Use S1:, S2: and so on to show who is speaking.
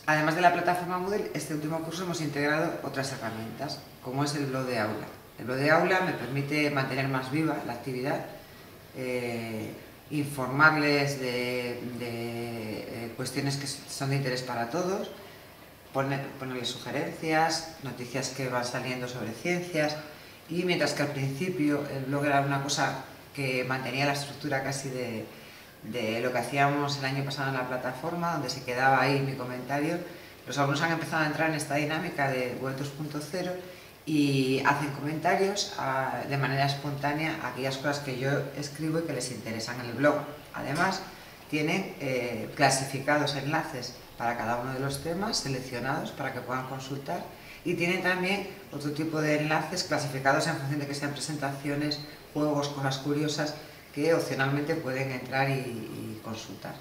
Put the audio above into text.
S1: Además de la plataforma Moodle, este último curso hemos integrado otras herramientas, como es el blog de aula. El blog de aula me permite mantener más viva la actividad, informarles de cuestiones que son de interés para todos, ponerles sugerencias, noticias que van saliendo sobre ciencias, y mientras que al principio el blog era una cosa que mantenía la estructura casi de lo que hacíamos el año pasado en la plataforma, donde se quedaba ahí mi comentario, los alumnos han empezado a entrar en esta dinámica de Web 2.0 y hacen comentarios de manera espontánea a aquellas cosas que yo escribo y que les interesan en el blog. Además, tienen clasificados enlaces para cada uno de los temas, seleccionados para que puedan consultar, y tienen también otro tipo de enlaces clasificados en función de que sean presentaciones, juegos, cosas curiosas, que opcionalmente pueden entrar y consultar.